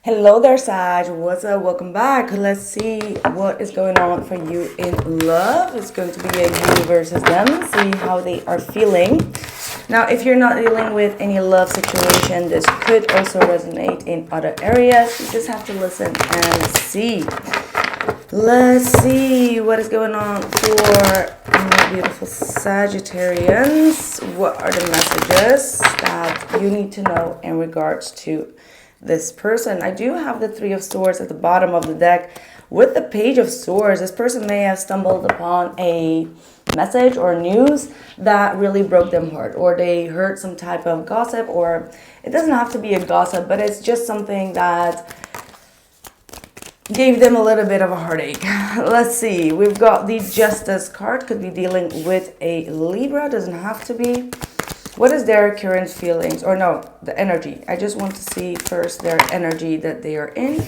Hello there, Sag. What's up? Welcome back. Let's see what is going on for you in love. It's going to be a you versus them. See how they are feeling. Now, if you're not dealing with any love situation, this could also resonate in other areas. You just have to listen and see. Let's see what is going on for my beautiful Sagittarians. What are the messages that you need to know in regards to this person? I do have the Three of Swords at the bottom of the deck with the Page of Swords. This person may have stumbled upon a message or news that really broke them heart, or they heard some type of gossip, or it doesn't have to be a gossip, but it's just something that gave them a little bit of a heartache. Let's see. We've got the Justice card. Could be dealing with a Libra. Doesn't have to be. What is their current feelings? Or no, the energy. I just want to see first their energy that they are in.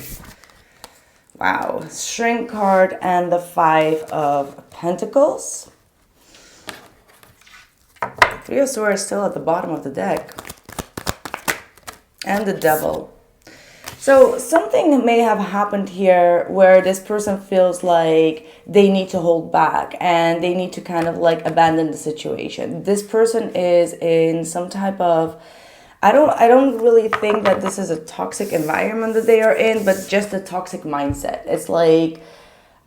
Wow. Shrink card and the Five of Pentacles. Three of Swords still at the bottom of the deck. And the Devil. So something may have happened here where this person feels like they need to hold back and they need to kind of like abandon the situation. This person is in some type of, I don't really think that this is a toxic environment that they are in, but just a toxic mindset. It's like,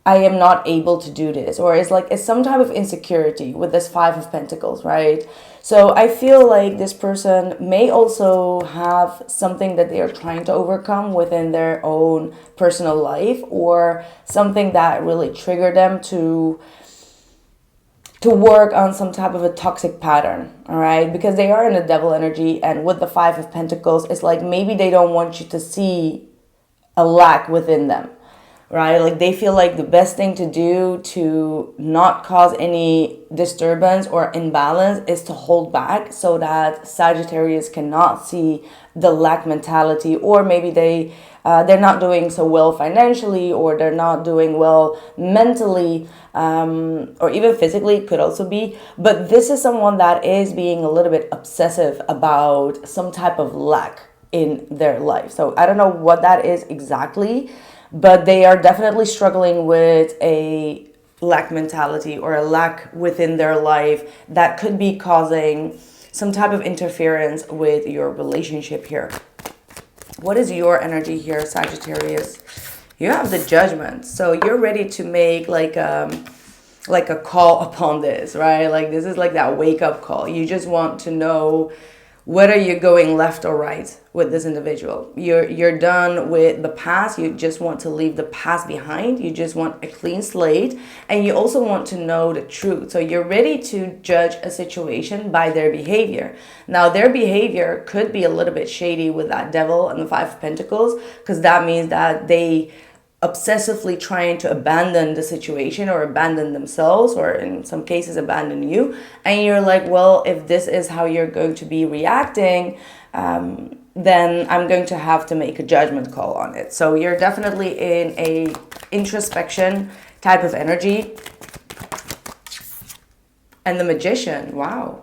I am not able to do this, or it's some type of insecurity with this Five of Pentacles, right? So I feel like this person may also have something that they are trying to overcome within their own personal life, or something that really triggered them to work on some type of a toxic pattern, all right? Because they are in a Devil energy, and with the Five of Pentacles, it's like maybe they don't want you to see a lack within them. Right? Like they feel like the best thing to do to not cause any disturbance or imbalance is to hold back, so that Sagittarius cannot see the lack mentality, or maybe they're not doing so well financially, or they're not doing well mentally, or even physically, could also be. But this is someone that is being a little bit obsessive about some type of lack in their life. So I don't know what that is exactly, but they are definitely struggling with a lack mentality or a lack within their life that could be causing some type of interference with your relationship here. What is your energy here, Sagittarius? You have the Judgment. So you're ready to make like a call upon this, right? Like this is like that wake up call. You just want to know whether you're going left or right with this individual. You're done with the past. You just want to leave the past behind. You just want a clean slate. And you also want to know the truth. So you're ready to judge a situation by their behavior. Now, their behavior could be a little bit shady with that Devil and the Five of Pentacles, because that means that they obsessively trying to abandon the situation or abandon themselves, or in some cases abandon you, and you're like, well, if this is how you're going to be reacting, then I'm going to have to make a judgment call on it. So you're definitely in a introspection type of energy. And the Magician, wow,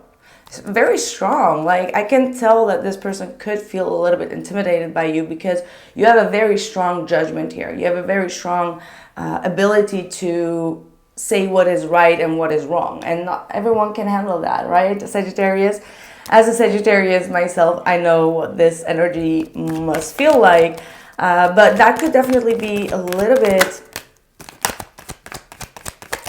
very strong. Like I can tell that this person could feel a little bit intimidated by you, because you have a very strong judgment here. You have a very strong ability to say what is right and what is wrong, and not everyone can handle that, right, Sagittarius? As a Sagittarius myself, I know what this energy must feel like, but that could definitely be a little bit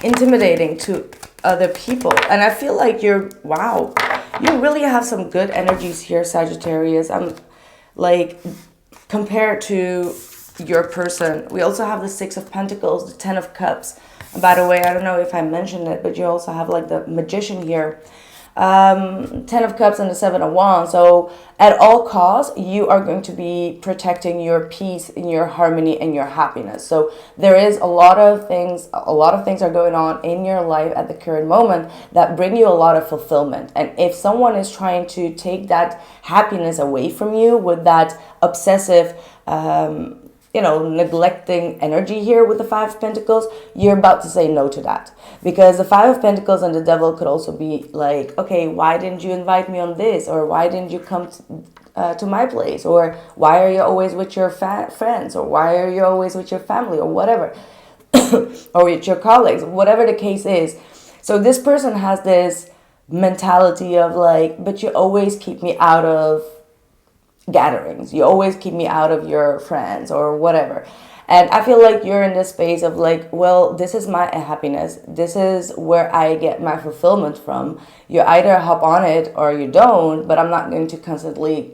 intimidating to other people. And I feel like wow, you really have some good energies here, Sagittarius. I'm like, compared to your person, we also have the Six of Pentacles, the Ten of Cups. And by the way, I don't know if I mentioned it, but you also have like the Magician here. Ten of Cups and the Seven of Wands. So at all costs, you are going to be protecting your peace and your harmony and your happiness. So there is a lot of things are going on in your life at the current moment that bring you a lot of fulfillment. And if someone is trying to take that happiness away from you with that obsessive, neglecting energy here with the Five of Pentacles, you're about to say no to that. Because the Five of Pentacles and the Devil could also be like, okay, why didn't you invite me on this? Or why didn't you come to my place? Or why are you always with your friends? Or why are you always with your family? Or whatever. Or with your colleagues, whatever the case is. So this person has this mentality of like, but you always keep me out of gatherings. You always keep me out of your friends or whatever. And I feel like you're in this space of like, well, this is my happiness. This is where I get my fulfillment from. You either hop on it or you don't, but I'm not going to constantly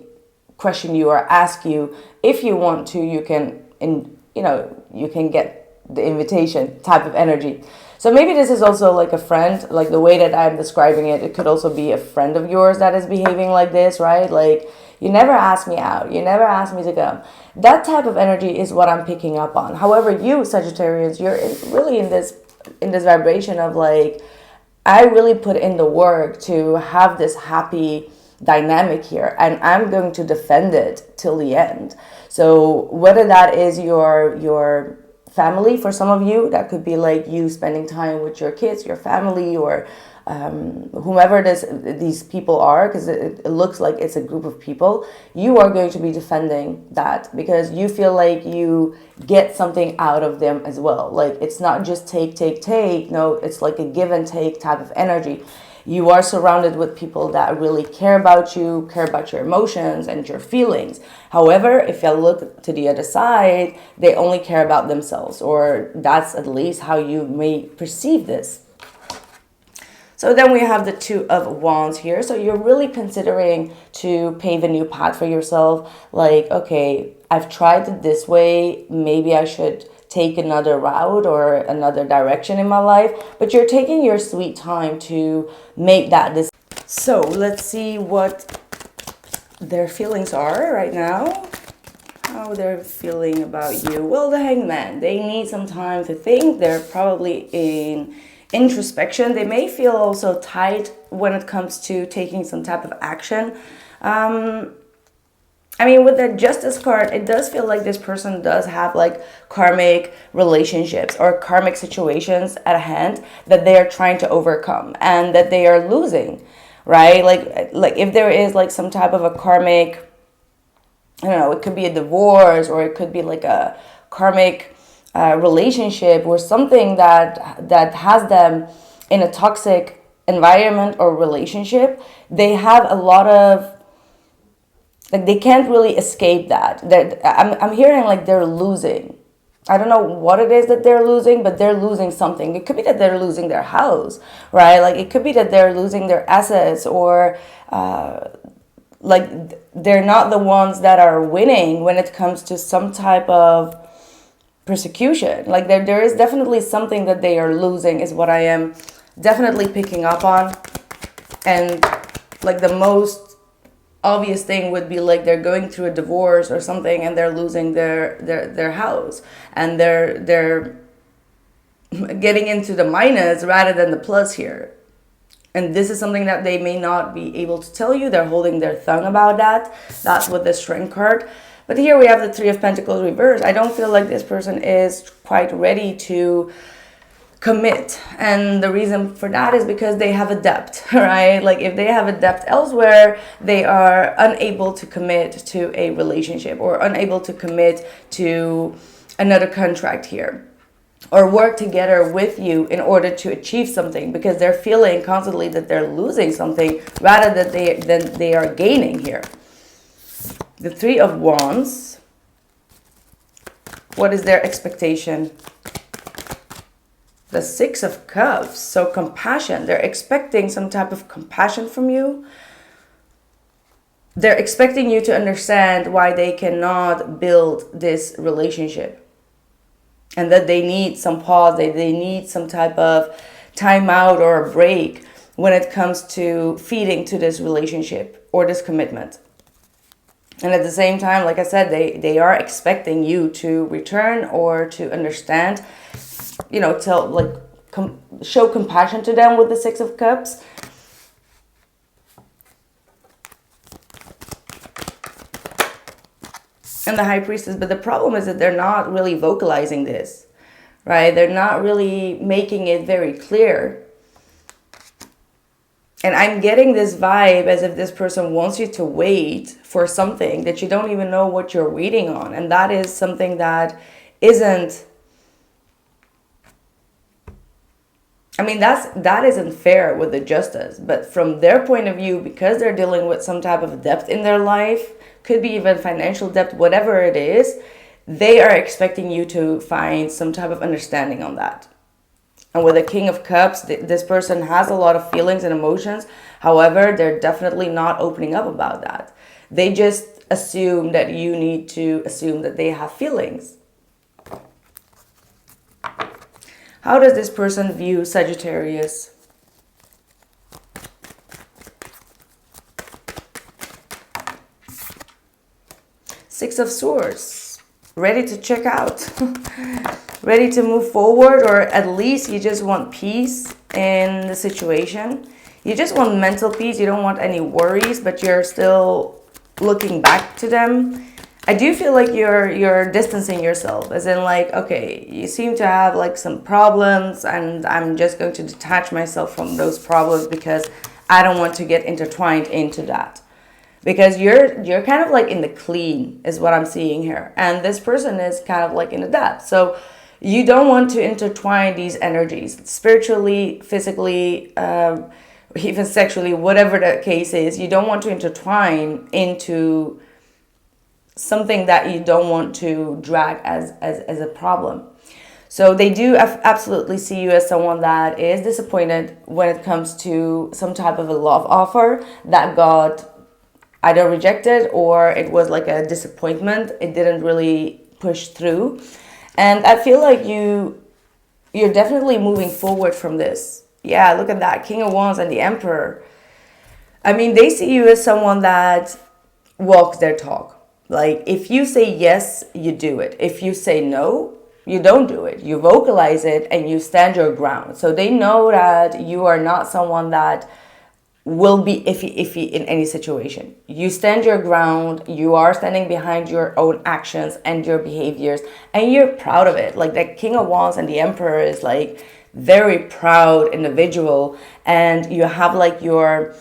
question you or ask you. If you want to, you can, you can get the invitation type of energy. So maybe this is also like a friend, like the way that I'm describing it. It could also be a friend of yours that is behaving like this, right? Like, you never ask me out. You never ask me to come. That type of energy is what I'm picking up on. However, you Sagittarians, you're really in this vibration of like, I really put in the work to have this happy dynamic here, and I'm going to defend it till the end. So whether that is your family, for some of you, that could be like you spending time with your kids, your family, or whomever these people are, because it looks like it's a group of people. You are going to be defending that because you feel like you get something out of them as well. Like, it's not just take. No, it's like a give and take type of energy. You are surrounded with people that really care about you, care about your emotions and your feelings. However, if you look to the other side, they only care about themselves, or that's at least how you may perceive this. So then we have the Two of Wands here. So you're really considering to pave a new path for yourself. Like, okay, I've tried it this way. Maybe I should take another route or another direction in my life. But you're taking your sweet time to make that decision. So let's see what their feelings are right now. How they're feeling about you. Well, the Hangman, they need some time to think. They're probably in introspection. They may feel also tight when it comes to taking some type of action. I mean, with the Justice card, it does feel like this person does have like karmic relationships or karmic situations at hand that they are trying to overcome and that they are losing, right? Like if there is like some type of a karmic, I don't know, it could be a divorce, or it could be like a karmic relationship or something that has them in a toxic environment or relationship. They have a lot of, like, they can't really escape that. I'm hearing like they're losing. I don't know what it is that they're losing, but they're losing something. It could be that they're losing their house, right? Like, it could be that they're losing their assets, or like they're not the ones that are winning when it comes to some type of persecution. Like, there is definitely something that they are losing, is what I am definitely picking up on. And like the most obvious thing would be like they're going through a divorce or something, and they're losing their house, and they're getting into the minus rather than the plus here. And this is something that they may not be able to tell you. They're holding their tongue about that. That's with the Strength card. But here we have the Three of Pentacles reversed. I don't feel like this person is quite ready to commit, and the reason for that is because they have a debt, right? Like, if they have a debt elsewhere, they are unable to commit to a relationship, or unable to commit to another contract here, or work together with you in order to achieve something, because they're feeling constantly that they're losing something rather than they are gaining here. The Three of Wands, what is their expectation? The Six of Cups, so compassion. They're expecting some type of compassion from you. They're expecting you to understand why they cannot build this relationship, and that they need some pause, they need some type of time out or a break when it comes to feeding to this relationship or this commitment. And at the same time, like I said, they are expecting you to return or to understand, you know, tell, like, show compassion to them with the Six of Cups. And the High Priestess. But the problem is that they're not really vocalizing this, right? They're not really making it very clear. And I'm getting this vibe as if this person wants you to wait for something that you don't even know what you're waiting on. And that is something that isn't, I mean, that isn't fair with the justice. But from their point of view, because they're dealing with some type of debt in their life, could be even financial debt, whatever it is, they are expecting you to find some type of understanding on that. And with the King of Cups, this person has a lot of feelings and emotions. However, they're definitely not opening up about that. They just assume that you need to assume that they have feelings. How does this person view Sagittarius? Six of Swords. Ready to check out. Ready to move forward, or at least you just want peace in the situation. You just want mental peace. You don't want any worries, but you're still looking back to them. I do feel like you're distancing yourself, as in like, okay, you seem to have like some problems, and I'm just going to detach myself from those problems because I don't want to get intertwined into that. Because you're kind of like in the clean is what I'm seeing here, and this person is kind of like in the depth. So you don't want to intertwine these energies spiritually, physically, even sexually, whatever the case is. You don't want to intertwine into something that you don't want to drag as a problem. So they do absolutely see you as someone that is disappointed when it comes to some type of a love offer that got either rejected, or it was like a disappointment. It didn't really push through. And I feel like you're definitely moving forward from this. Yeah, look at that. King of Wands and the Emperor. I mean, they see you as someone that walks their talk. Like, if you say yes, you do it. If you say no, you don't do it. You vocalize it and you stand your ground. So they know that you are not someone that will be iffy in any situation. You stand your ground. You are standing behind your own actions and your behaviors, and you're proud of it. Like, the King of Wands and the Emperor is like very proud individual, and you have like your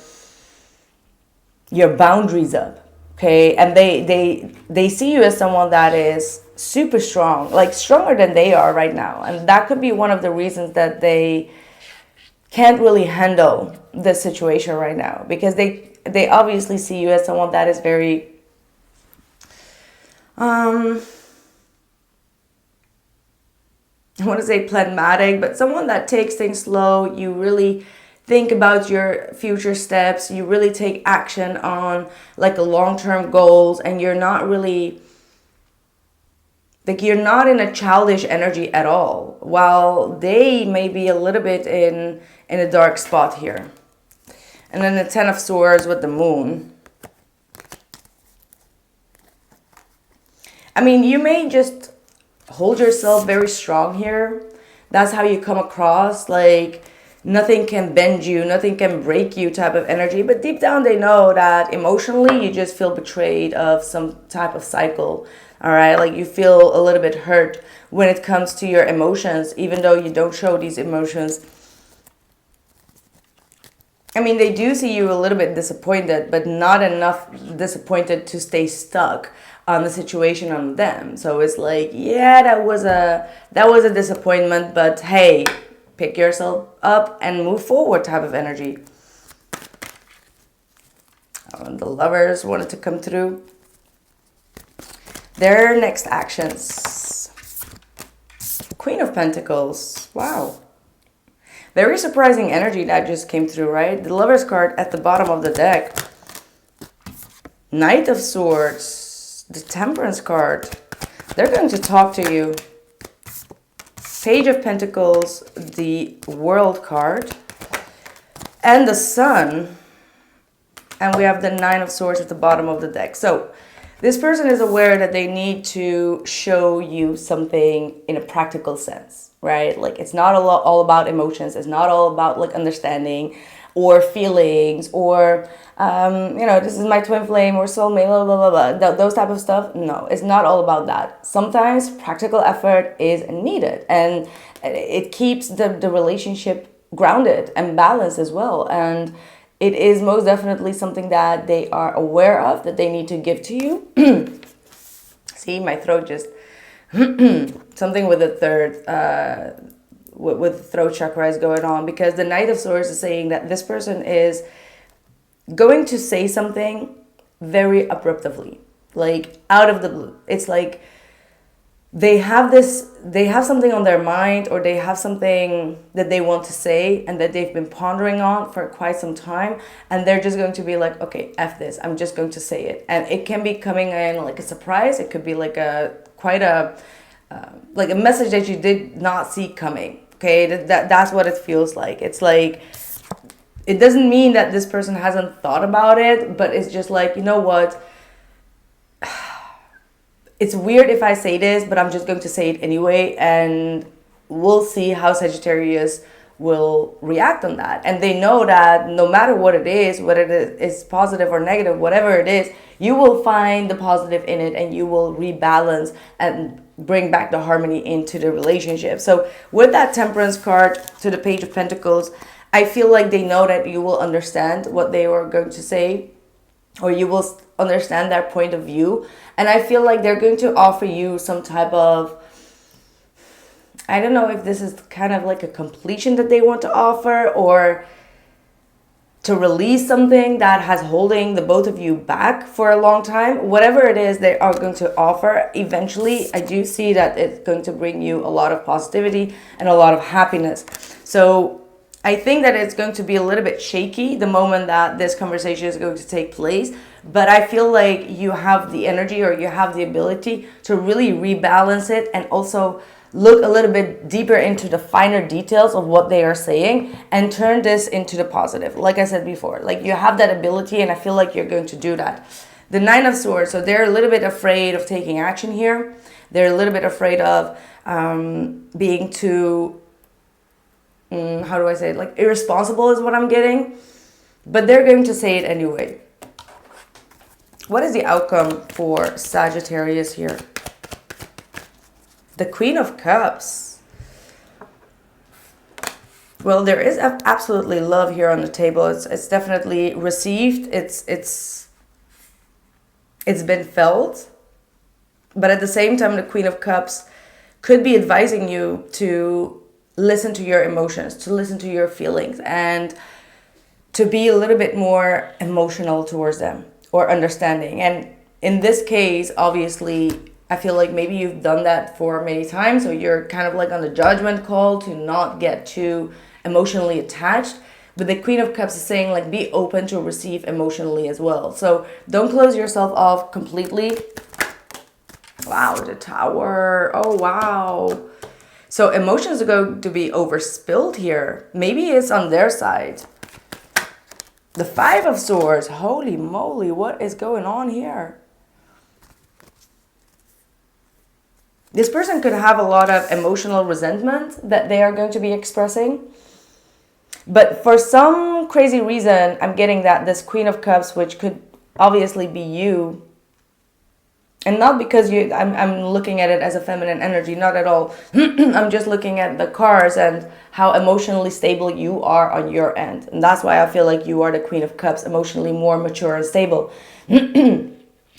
boundaries up. Okay, and they see you as someone that is super strong, like stronger than they are right now, and that could be one of the reasons that they can't really handle the situation right now, because they obviously see you as someone that is very I want to say phlegmatic, but someone that takes things slow. You really think about your future steps. You really take action on like a long-term goals, and you're not really like, you're not in a childish energy at all, while they may be a little bit in a dark spot here. And then the Ten of Swords with the Moon. I mean, you may just hold yourself very strong here. That's how you come across, like nothing can bend you, nothing can break you type of energy. But deep down they know that emotionally you just feel betrayed of some type of cycle. All right, like you feel a little bit hurt when it comes to your emotions, even though you don't show these emotions. I mean, they do see you a little bit disappointed, but not enough disappointed to stay stuck on the situation on them. So it's like, yeah, that was a disappointment, but hey, pick yourself up and move forward type of energy. The Lovers wanted to come through. Their next actions. Queen of Pentacles. Wow. Very surprising energy that just came through, right? The Lovers card at the bottom of the deck. Knight of Swords. The Temperance card. They're going to talk to you. Page of Pentacles. The World card. And the Sun. And we have the Nine of Swords at the bottom of the deck. So this person is aware that they need to show you something in a practical sense, right? Like, it's not all about emotions. It's not all about like understanding or feelings or, this is my twin flame or soulmate, blah, blah, blah, blah. Those type of stuff. No, it's not all about that. Sometimes practical effort is needed, and it keeps the relationship grounded and balanced as well. And it is most definitely something that they are aware of, that they need to give to you. See, my throat just something with the third with the throat chakra is going on, because the Knight of Swords is saying that this person is going to say something very abruptly, like out of the blue. It's like they have something on their mind, or they have something that they want to say and that they've been pondering on for quite some time, and they're just going to be like, okay, F this, I'm just going to say it. And it can be coming in like a surprise. It could be like like a message that you did not see coming. Okay, that's what it feels like. It's like, it doesn't mean that this person hasn't thought about it, but it's just like, you know what, it's weird if I say this, but I'm just going to say it anyway, and we'll see how Sagittarius will react on that. And they know that no matter what it is, whether it is positive or negative, whatever it is, you will find the positive in it, and you will rebalance and bring back the harmony into the relationship. So with that Temperance card to the Page of Pentacles, I feel like they know that you will understand what they were going to say, or you will understand their point of view. And I feel like they're going to offer you some type of, I don't know if this is kind of like a completion that they want to offer, or to release something that has holding the both of you back for a long time. Whatever it is they are going to offer, eventually I do see that it's going to bring you a lot of positivity and a lot of happiness. So I think that it's going to be a little bit shaky the moment that this conversation is going to take place, but I feel like you have the energy, or you have the ability to really rebalance it, and also look a little bit deeper into the finer details of what they are saying, and turn this into the positive. Like I said before, like you have that ability, and I feel like you're going to do that. The Nine of Swords, so they're a little bit afraid of taking action here. They're a little bit afraid of being too, how do I say it? Like irresponsible is what I'm getting. But they're going to say it anyway. What is the outcome for Sagittarius here? The Queen of Cups. Well, there is absolutely love here on the table. It's definitely received. It's been felt. But at the same time, the Queen of Cups could be advising you to listen to your emotions, to listen to your feelings, and to be a little bit more emotional towards them, or understanding. And in this case, obviously, I feel like maybe you've done that for many times, so you're kind of like on the judgment call to not get too emotionally attached. But the Queen of Cups is saying, like, be open to receive emotionally as well. So don't close yourself off completely. Wow, the Tower. Oh, wow. So emotions are going to be overspilled here. Maybe it's on their side. The Five of Swords. Holy moly, what is going on here? This person could have a lot of emotional resentment that they are going to be expressing. But for some crazy reason, I'm getting that this Queen of Cups, which could obviously be you, and not because I'm looking at it as a feminine energy, not at all. I'm just looking at the cards and how emotionally stable you are on your end. And that's why I feel like you are the Queen of Cups, emotionally more mature and stable.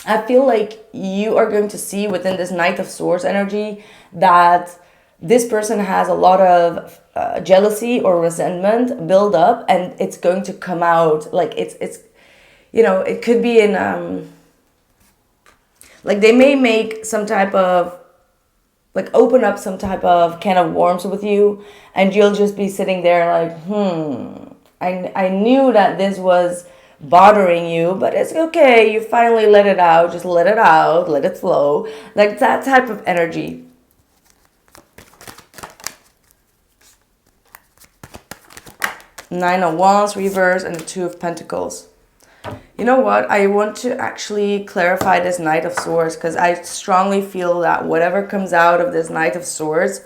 I feel like you are going to see within this Knight of Swords energy that this person has a lot of jealousy or resentment build up, and it's going to come out. Like it's you know, it could be in like they may make some type of, like, open up some type of can of worms with you, and you'll just be sitting there like, I knew that this was bothering you, but it's okay. You finally let it out. Just let it out. Let it flow. Like that type of energy. Nine of Wands reverse and the Two of Pentacles. You know what? I want to actually clarify this Knight of Swords, because I strongly feel that whatever comes out of this Knight of Swords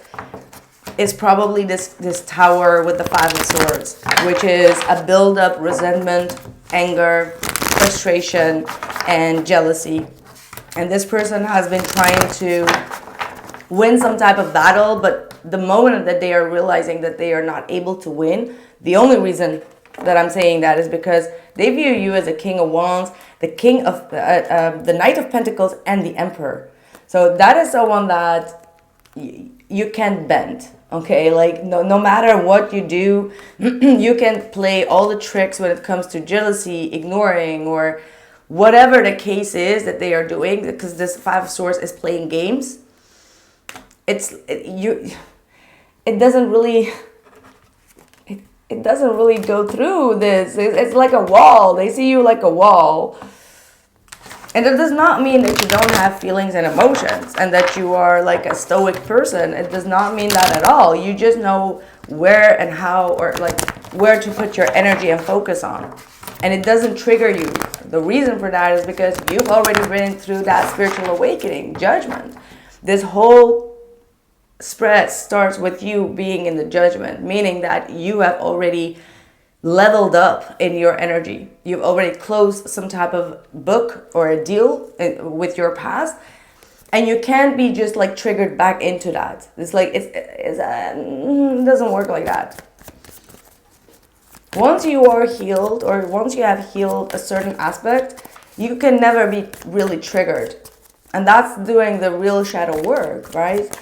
is probably this Tower with the Five of Swords, which is a build-up resentment, anger, frustration, and jealousy. And this person has been trying to win some type of battle, but the moment that they are realizing that they are not able to win, the only reason that I'm saying that is because they view you as a King of Wands, the King of the Knight of Pentacles, and the Emperor. So that is someone that you can't bend. Okay, like no matter what you do, you can play all the tricks when it comes to jealousy, ignoring, or whatever the case is that they are doing, because this Five of Swords is playing games. It doesn't really go through this. It's like a wall. They see you like a wall. And it does not mean that you don't have feelings and emotions and that you are like a stoic person. It does not mean that at all. You just know where and how, or like where to put your energy and focus on. And it doesn't trigger you. The reason for that is because you've already been through that spiritual awakening, judgment. This whole spread starts with you being in the judgment, meaning that you have already leveled up in your energy. You've already closed some type of book or a deal with your past, and you can't be just like triggered back into that. It's like it doesn't work like that. Once you are healed, or once you have healed a certain aspect, you can never be really triggered, and that's doing the real shadow work, right?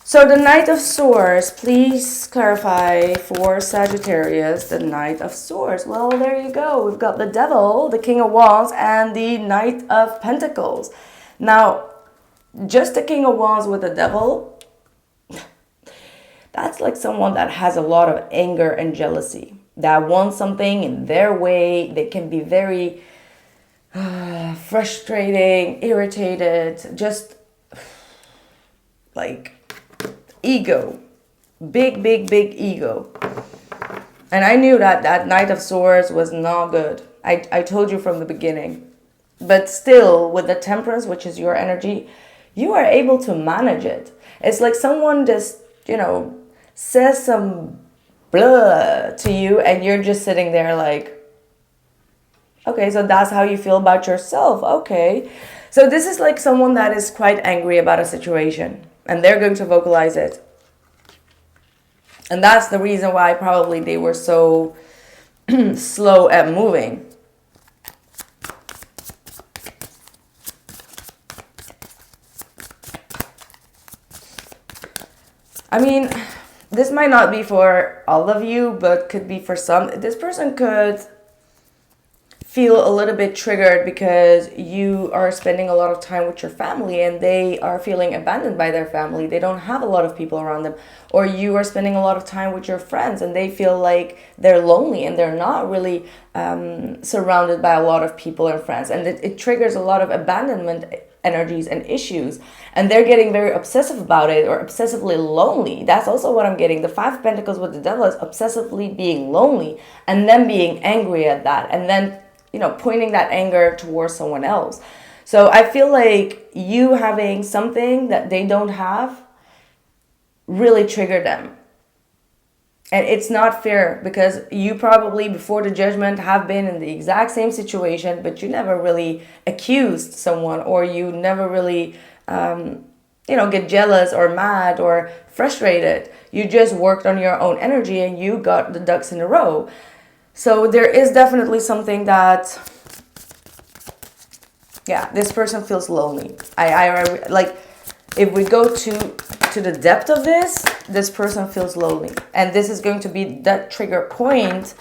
So the Knight of Swords, please clarify for Sagittarius, the Knight of Swords. Well, there you go. We've got the Devil, the King of Wands, and the Knight of Pentacles. Now, just the King of Wands with the Devil, that's like someone that has a lot of anger and jealousy, that wants something in their way. They can be very frustrating, irritated, just like ego, big ego. And I knew that Knight of Swords was not good. I told you from the beginning. But still, with the Temperance, which is your energy, you are able to manage it. It's like someone just, says some blah to you, and you're just sitting there like, okay, so that's how you feel about yourself. Okay. So this is like someone that is quite angry about a situation, and they're going to vocalize it. And that's the reason why probably they were so slow at moving. I mean, this might not be for all of you, but could be for some. This person could feel a little bit triggered because you are spending a lot of time with your family and they are feeling abandoned by their family. They don't have a lot of people around them. Or you are spending a lot of time with your friends and they feel like they're lonely and they're not really surrounded by a lot of people and friends. And it triggers a lot of abandonment energies and issues. And they're getting very obsessive about it, or obsessively lonely. That's also what I'm getting. The Five of Pentacles with the Devil is obsessively being lonely and then being angry at that. And then pointing that anger towards someone else. So I feel like you having something that they don't have really triggered them. And it's not fair, because you probably before the judgment have been in the exact same situation, but you never really accused someone, or you never really, get jealous or mad or frustrated. You just worked on your own energy and you got the ducks in a row. So there is definitely something that, this person feels lonely. I like, if we go to the depth of this person feels lonely. And this is going to be that trigger point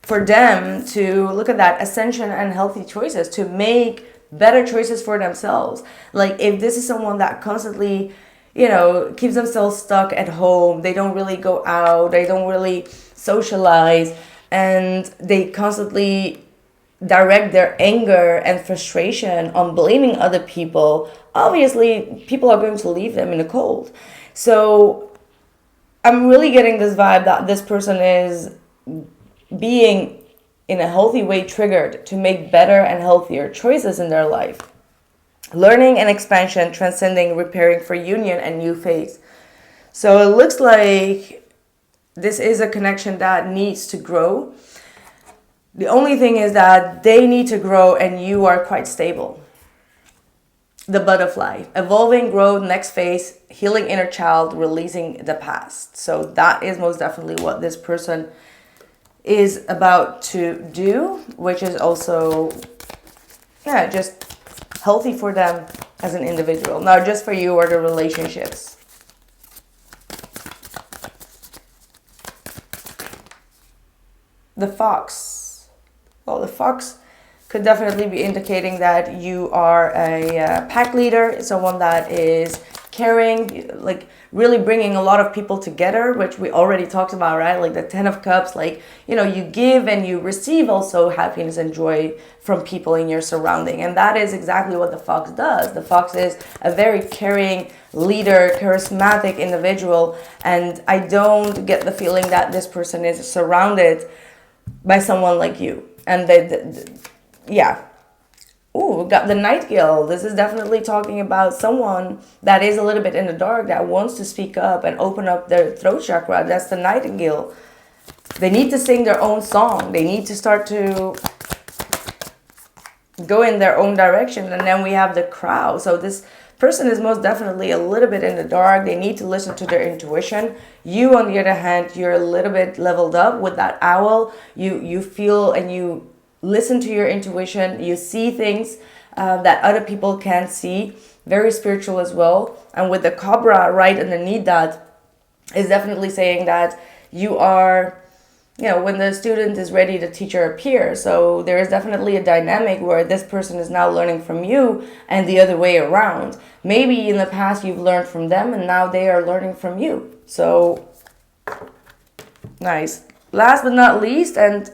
for them to look at that ascension and healthy choices, to make better choices for themselves. Like if this is someone that constantly, keeps themselves stuck at home, they don't really go out, they don't really socialize, and they constantly direct their anger and frustration on blaming other people, obviously people are going to leave them in the cold. So I'm really getting this vibe that this person is being in a healthy way triggered to make better and healthier choices in their life. Learning and expansion, transcending, repairing for union and new phase. So it looks like this is a connection that needs to grow. The only thing is that they need to grow and you are quite stable. The Butterfly, evolving, growth, next phase, healing inner child, releasing the past. So that is most definitely what this person is about to do, which is also, yeah, just healthy for them as an individual, not just for you or the relationships. The fox. Well, the fox could definitely be indicating that you are a pack leader, someone that is caring, like really bringing a lot of people together, which we already talked about, right? Like the 10 of Cups, like, you know, you give and you receive also happiness and joy from people in your surrounding. And that is exactly what the fox does. The fox is a very caring leader, charismatic individual. And I don't get the feeling that this person is surrounded by someone like you. And yeah. Ooh, we got the nightingale. This is definitely talking about someone that is a little bit in the dark, that wants to speak up and open up their throat chakra. That's the nightingale. They need to sing their own song. They need to start to go in their own direction. And then we have the crow. So this person is most definitely a little bit in the dark. They need to listen to their intuition. You, on the other hand, you're a little bit leveled up with that owl. You feel and you listen to your intuition. You see things that other people can't see. Very spiritual as well. And with the cobra right underneath that is definitely saying that you are, you know, when the student is ready, the teacher appears. So there is definitely a dynamic where this person is now learning from you and the other way around. Maybe in the past you've learned from them and now they are learning from you. So nice. Last but not least, and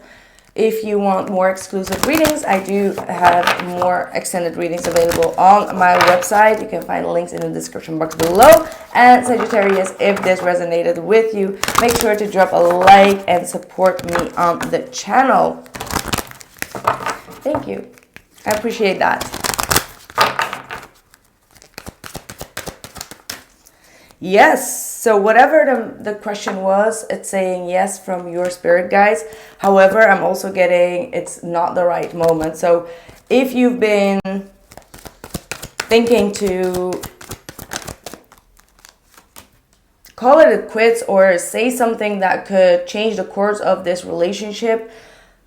if you want more exclusive readings, I do have more extended readings available on my website. You can find links in the description box below. And Sagittarius, if this resonated with you, make sure to drop a like and support me on the channel. Thank you. I appreciate that. Yes, so whatever the question was, it's saying yes from your spirit guides. However, I'm also getting it's not the right moment. So if you've been thinking to call it a quits or say something that could change the course of this relationship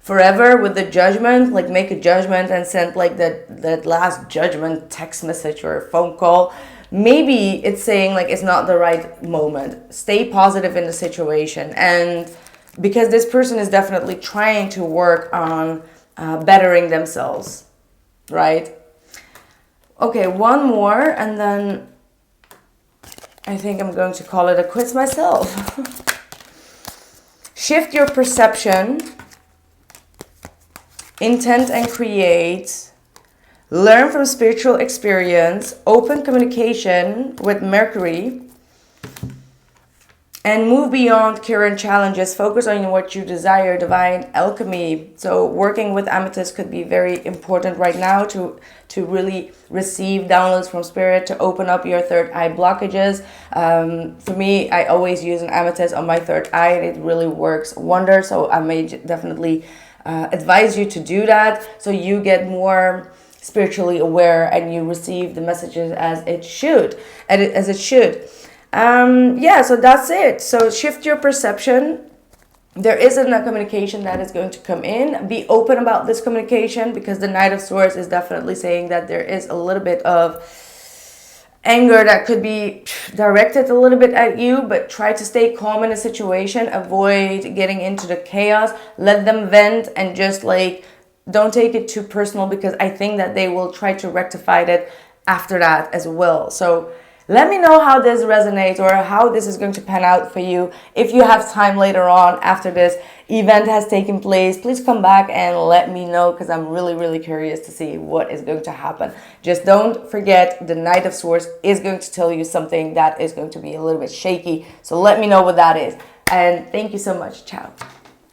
forever with the judgment, like make a judgment and send like that last judgment text message or phone call, maybe it's saying like it's not the right moment. Stay positive in the situation. And because this person is definitely trying to work on bettering themselves, right? Okay, one more and then I think I'm going to call it a quits myself. Shift your perception, intent and create. Learn from spiritual experience, open communication with Mercury, and move beyond current challenges. Focus on what you desire, divine alchemy. So working with amethyst could be very important right now to really receive downloads from spirit, to open up your third eye blockages. For me, I always use an amethyst on my third eye and it really works wonders. So I may definitely advise you to do that so you get more spiritually aware and you receive the messages as it should. Yeah, so that's it. So shift your perception. There isn't a communication that is going to come in. Be open about this communication because the Knight of Swords is definitely saying that there is a little bit of anger that could be directed a little bit at you, but try to stay calm in a situation. Avoid getting into the chaos. Let them vent and just like don't take it too personal because I think that they will try to rectify it after that as well. So let me know how this resonates or how this is going to pan out for you. If you have time later on after this event has taken place, please come back and let me know because I'm really, really curious to see what is going to happen. Just don't forget the Knight of Swords is going to tell you something that is going to be a little bit shaky. So let me know what that is. And thank you so much. Ciao.